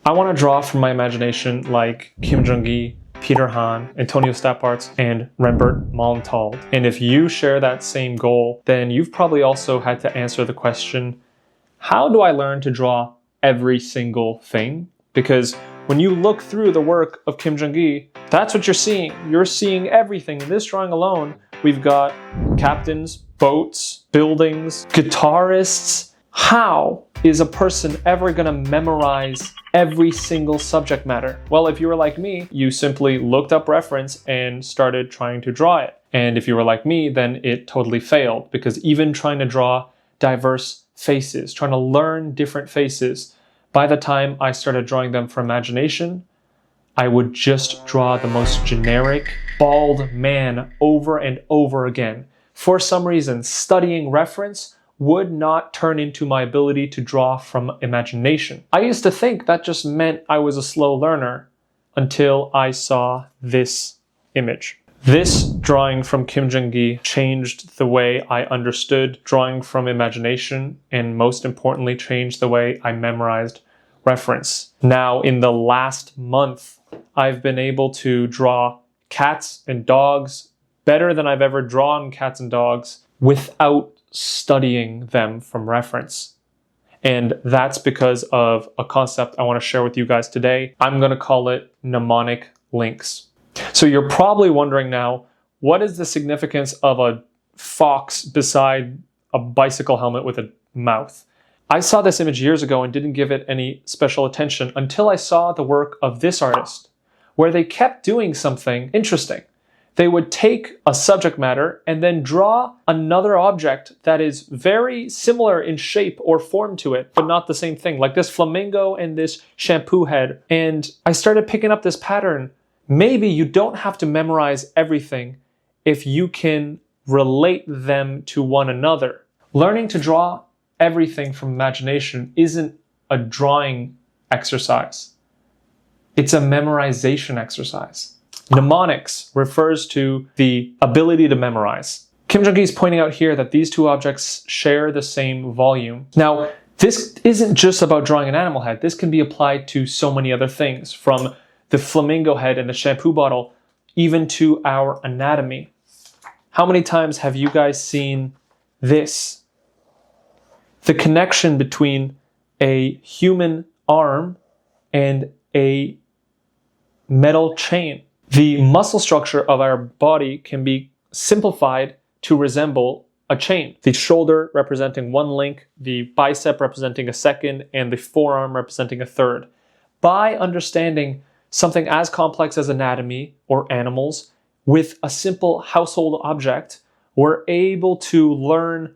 I want to draw from my imagination like Kim Jong-gi, Peter Han, Antonio Staparts, and Rembert Malmtald. And if you share that same goal, then you've probably also had to answer the question, how do I learn to draw every single thing? Because when you look through the work of Kim Jong-gi, that's what you're seeing. You're seeing everything. In this drawing alone, we've got captains, boats, buildings, guitarists. How is a person ever going to memorize every single subject matter? Well, if you were like me, you simply looked up reference and started trying to draw it. And if you were like me, then it totally failed, because even trying to draw diverse faces, trying to learn different faces, by the time I started drawing them from imagination, I would just draw the most generic, bald man over and over again. For some reason, studying reference would not turn into my ability to draw from imagination. I used to think that just meant I was a slow learner until I saw this image. This drawing from Kim Jong-gi changed the way I understood drawing from imagination, and most importantly, changed the way I memorized reference. Now, in the last month, I've been able to draw cats and dogs better than I've ever drawn cats and dogs without studying them from reference. And that's because of a concept I want to share with you guys today. I'm going to call it mnemonic links. So you're probably wondering now, what is the significance of a fox beside a bicycle helmet with a mouth? I saw this image years ago and didn't give it any special attention until I saw the work of this artist, where they kept doing something interesting. They would take a subject matter and then draw another object that is very similar in shape or form to it, but not the same thing, like this flamingo and this shampoo head. And I started picking up this pattern. Maybe you don't have to memorize everything if you can relate them to one another. Learning to draw everything from imagination isn't a drawing exercise. It's a memorization exercise. Mnemonics refers to the ability to memorize. Kim Jong-gi is pointing out here that these two objects share the same volume. Now, this isn't just about drawing an animal head. This can be applied to so many other things, from the flamingo head and the shampoo bottle, even to our anatomy. How many times have you guys seen this? The connection between a human arm and a metal chain. The muscle structure of our body can be simplified to resemble a chain. The shoulder representing one link, the bicep representing a second, and the forearm representing a third. By understanding something as complex as anatomy or animals with a simple household object, we're able to learn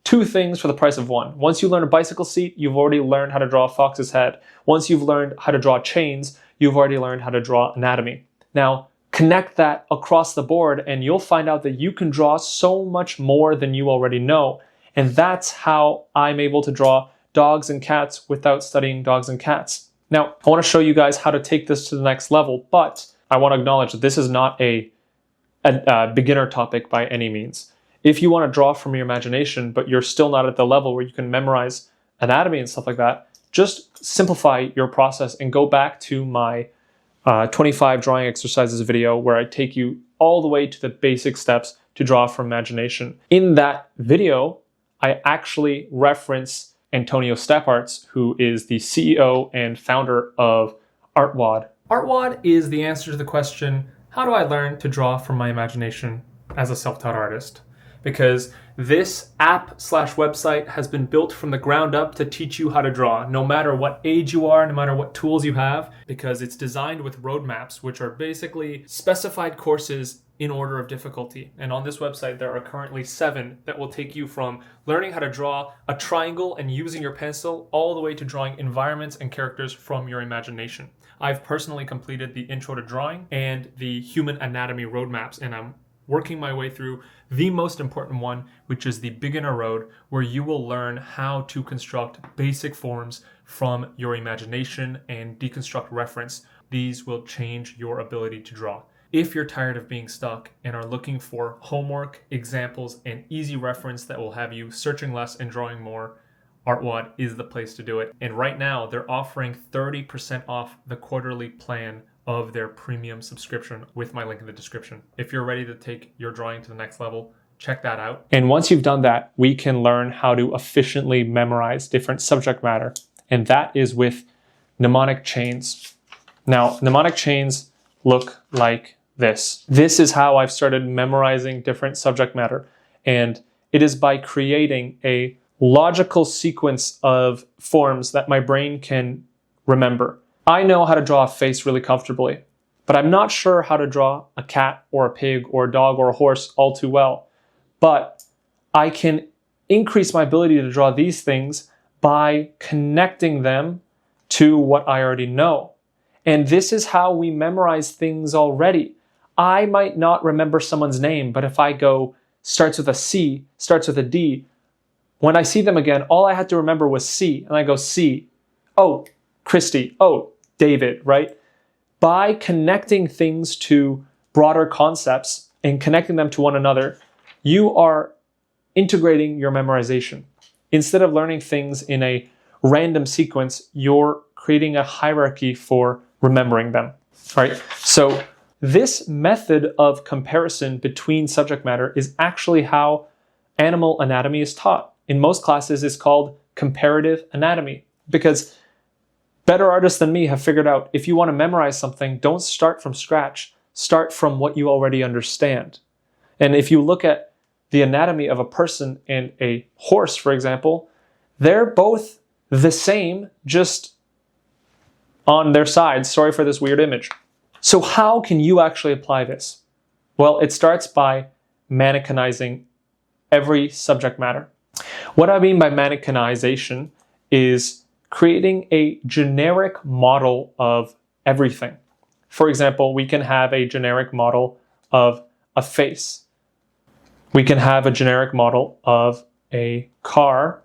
two things for the price of one. Once you learn a bicycle seat, you've already learned how to draw a fox's head. Once you've learned how to draw chains, you've already learned how to draw anatomy. Now, connect that across the board and you'll find out that you can draw so much more than you already know. And that's how I'm able to draw dogs and cats without studying dogs and cats. Now, I want to show you guys how to take this to the next level, but I want to acknowledge that this is not a beginner topic by any means. If you want to draw from your imagination, but you're still not at the level where you can memorize anatomy and stuff like that, just simplify your process and go back to my 25 drawing exercises video where I take you all the way to the basic steps to draw from imagination. In that video, I actually reference Antonio Staparts, who is the CEO and founder of ArtWod. ArtWod is the answer to the question, how do I learn to draw from my imagination as a self-taught artist? Because this app/website has been built from the ground up to teach you how to draw, no matter what age you are, no matter what tools you have, because it's designed with roadmaps, which are basically specified courses in order of difficulty. And on this website, there are currently 7 that will take you from learning how to draw a triangle and using your pencil all the way to drawing environments and characters from your imagination. I've personally completed the Intro to Drawing and the Human Anatomy roadmaps, and I'm working my way through the most important one, which is the Beginner Road, where you will learn how to construct basic forms from your imagination and deconstruct reference. These will change your ability to draw. If you're tired of being stuck and are looking for homework, examples, and easy reference that will have you searching less and drawing more, ArtWod is the place to do it. And right now they're offering 30% off the quarterly plan of their premium subscription with my link in the description. If you're ready to take your drawing to the next level, check that out. And once you've done that, we can learn how to efficiently memorize different subject matter. And that is with mnemonic chains. Now, mnemonic chains look like this. This is how I've started memorizing different subject matter. And it is by creating a logical sequence of forms that my brain can remember. I know how to draw a face really comfortably, but I'm not sure how to draw a cat or a pig or a dog or a horse all too well. But I can increase my ability to draw these things by connecting them to what I already know. And this is how we memorize things already. I might not remember someone's name, but if I go, starts with a C, starts with a D, when I see them again, all I had to remember was C, and I go C, oh, Christy, oh, David, right? By connecting things to broader concepts and connecting them to one another, you are integrating your memorization. Instead of learning things in a random sequence, you're creating a hierarchy for remembering them. All right? So this method of comparison between subject matter is actually how animal anatomy is taught. In most classes, it's called comparative anatomy, because better artists than me have figured out if you want to memorize something, don't start from scratch. Start from what you already understand. And if you look at the anatomy of a person and a horse, for example, they're both the same, just on their sides. Sorry for this weird image. So how can you actually apply this? Well, it starts by mannequinizing every subject matter. What I mean by mannequinization is creating a generic model of everything. For example, we can have a generic model of a face. We can have a generic model of a car.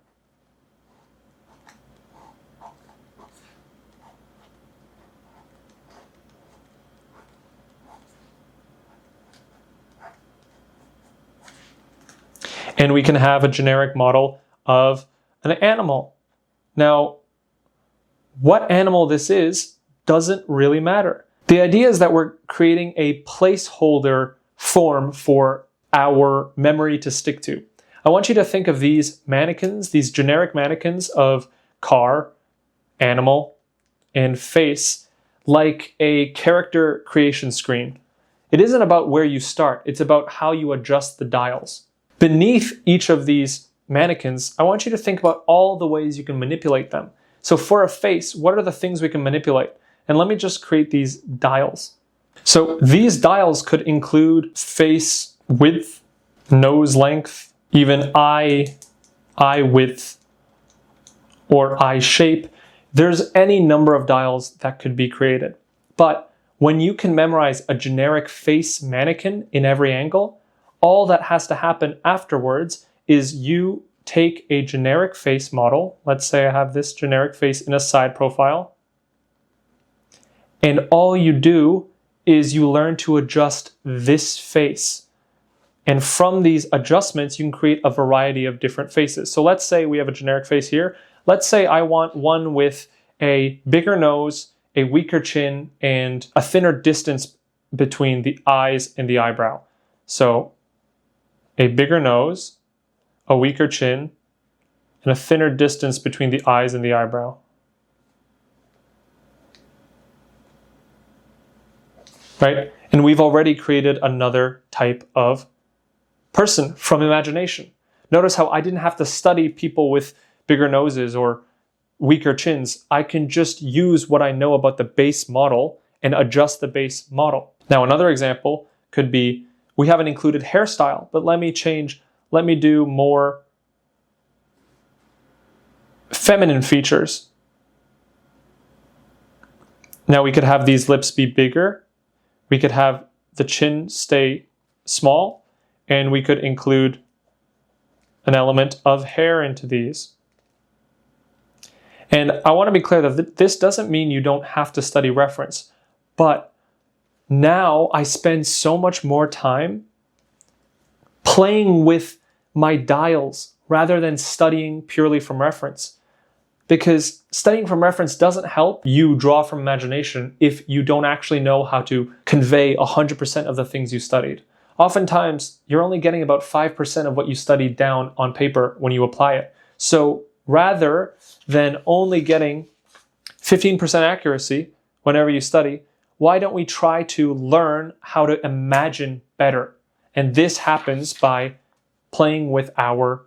And we can have a generic model of an animal. Now, what animal this is doesn't really matter. The idea is that we're creating a placeholder form for our memory to stick to. I want you to think of these mannequins, these generic mannequins of car, animal, and face, like a character creation screen. It isn't about where you start, it's about how you adjust the dials. Beneath each of these mannequins, I want you to think about all the ways you can manipulate them. So for a face, what are the things we can manipulate? And let me just create these dials. So these dials could include face width, nose length, even eye width, or eye shape. There's any number of dials that could be created. But when you can memorize a generic face mannequin in every angle, all that has to happen afterwards is you take a generic face model. Let's say I have this generic face in a side profile. And all you do is you learn to adjust this face. And from these adjustments, you can create a variety of different faces. So let's say we have a generic face here. Let's say I want one with a bigger nose, a weaker chin, and a thinner distance between the eyes and the eyebrow. So a bigger nose, a weaker chin, and a thinner distance between the eyes and the eyebrow. Right? And we've already created another type of person from imagination. Notice how I didn't have to study people with bigger noses or weaker chins. I can just use what I know about the base model and adjust the base model. Now, another example could be, we haven't included hairstyle, but let me do more feminine features. Now we could have these lips be bigger. We could have the chin stay small, and we could include an element of hair into these. And I want to be clear that this doesn't mean you don't have to study reference, but now I spend so much more time playing with my dials, rather than studying purely from reference. Because studying from reference doesn't help you draw from imagination if you don't actually know how to convey 100% of the things you studied. Oftentimes, you're only getting about 5% of what you studied down on paper when you apply it. So rather than only getting 15% accuracy whenever you study, why don't we try to learn how to imagine better? And this happens by playing with our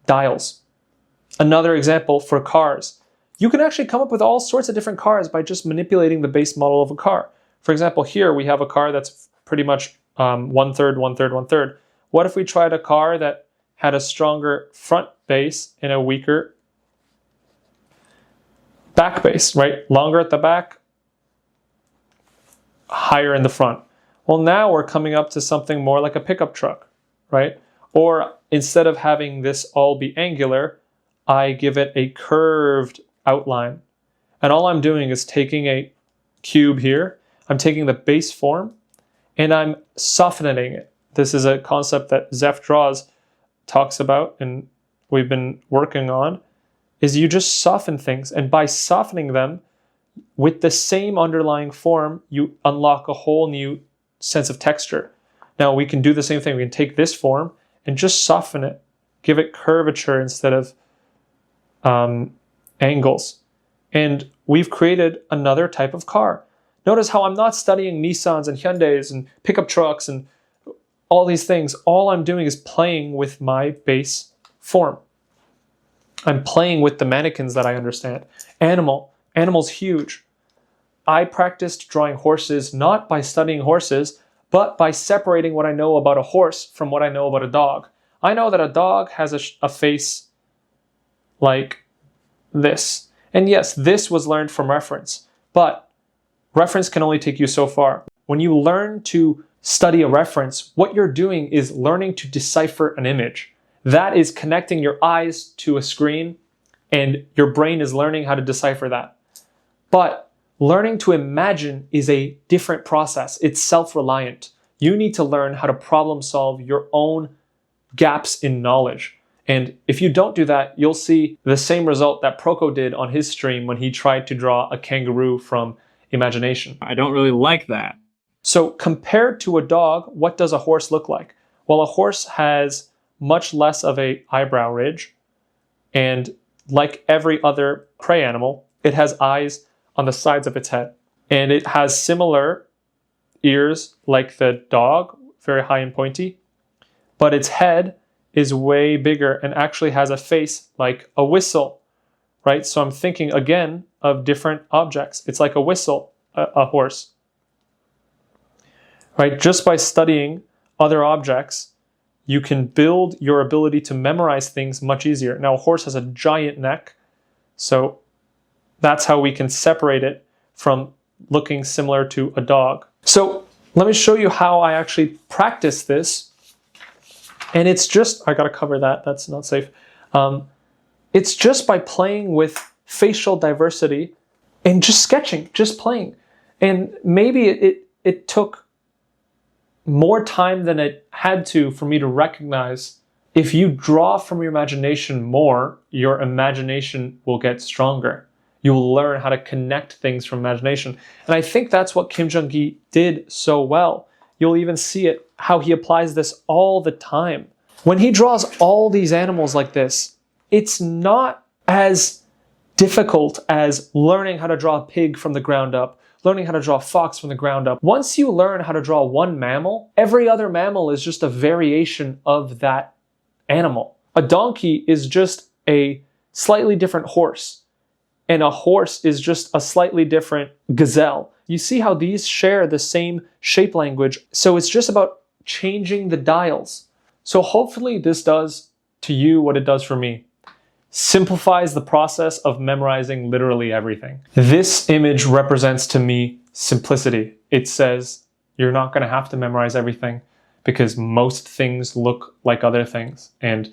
dials. Another example for cars. You can actually come up with all sorts of different cars by just manipulating the base model of a car. For example, here we have a car that's pretty much 1/3, 1/3, 1/3. What if we tried a car that had a stronger front base and a weaker back base, right? Longer at the back, higher in the front. Well, now we're coming up to something more like a pickup truck, right? Or instead of having this all be angular, I give it a curved outline. And all I'm doing is taking a cube here, I'm taking the base form, and I'm softening it. This is a concept that Zeph Draws talks about and we've been working on, is you just soften things. And by softening them with the same underlying form, you unlock a whole new sense of texture. Now we can do the same thing. We can take this form and just soften it, give it curvature instead of angles. And we've created another type of car. Notice how I'm not studying Nissans and Hyundais and pickup trucks and all these things. All I'm doing is playing with my base form. I'm playing with the mannequins that I understand. Animal's huge. I practiced drawing horses not by studying horses, but by separating what I know about a horse from what I know about a dog. I know that a dog has a face like this. And yes, this was learned from reference, but reference can only take you so far. When you learn to study a reference, what you're doing is learning to decipher an image. That is connecting your eyes to a screen, and your brain is learning how to decipher that. But learning to imagine is a different process. It's self-reliant. You need to learn how to problem solve your own gaps in knowledge. And if you don't do that, you'll see the same result that Proko did on his stream when he tried to draw a kangaroo from imagination. I don't really like that. So compared to a dog, what does a horse look like? Well, a horse has much less of an eyebrow ridge, and like every other prey animal, it has eyes on the sides of its head. And it has similar ears like the dog, very high and pointy, but its head is way bigger and actually has a face like a whistle, right? So I'm thinking again of different objects. It's like a whistle, a horse, right? Just by studying other objects, you can build your ability to memorize things much easier. Now, a horse has a giant neck, so that's how we can separate it from looking similar to a dog. So let me show you how I actually practice this. And it's just, I gotta cover that, that's not safe. It's just by playing with facial diversity and just sketching, just playing. And maybe it took more time than it had to for me to recognize if you draw from your imagination more, your imagination will get stronger. You'll learn how to connect things from imagination. And I think that's what Kim Jung-gi did so well. You'll even see it, how he applies this all the time. When he draws all these animals like this, it's not as difficult as learning how to draw a pig from the ground up, learning how to draw a fox from the ground up. Once you learn how to draw one mammal, every other mammal is just a variation of that animal. A donkey is just a slightly different horse, and a horse is just a slightly different gazelle. You see how these share the same shape language, so it's just about changing the dials. So hopefully this does to you what it does for me. Simplifies the process of memorizing literally everything. This image represents to me simplicity. It says you're not going to have to memorize everything because most things look like other things. And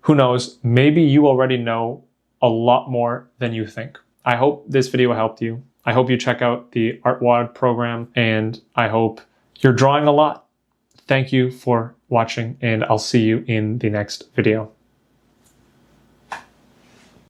who knows, maybe you already know a lot more than you think. I hope this video helped you. I hope you check out the ArtWod program, and I hope you're drawing a lot. Thank you for watching, and I'll see you in the next video.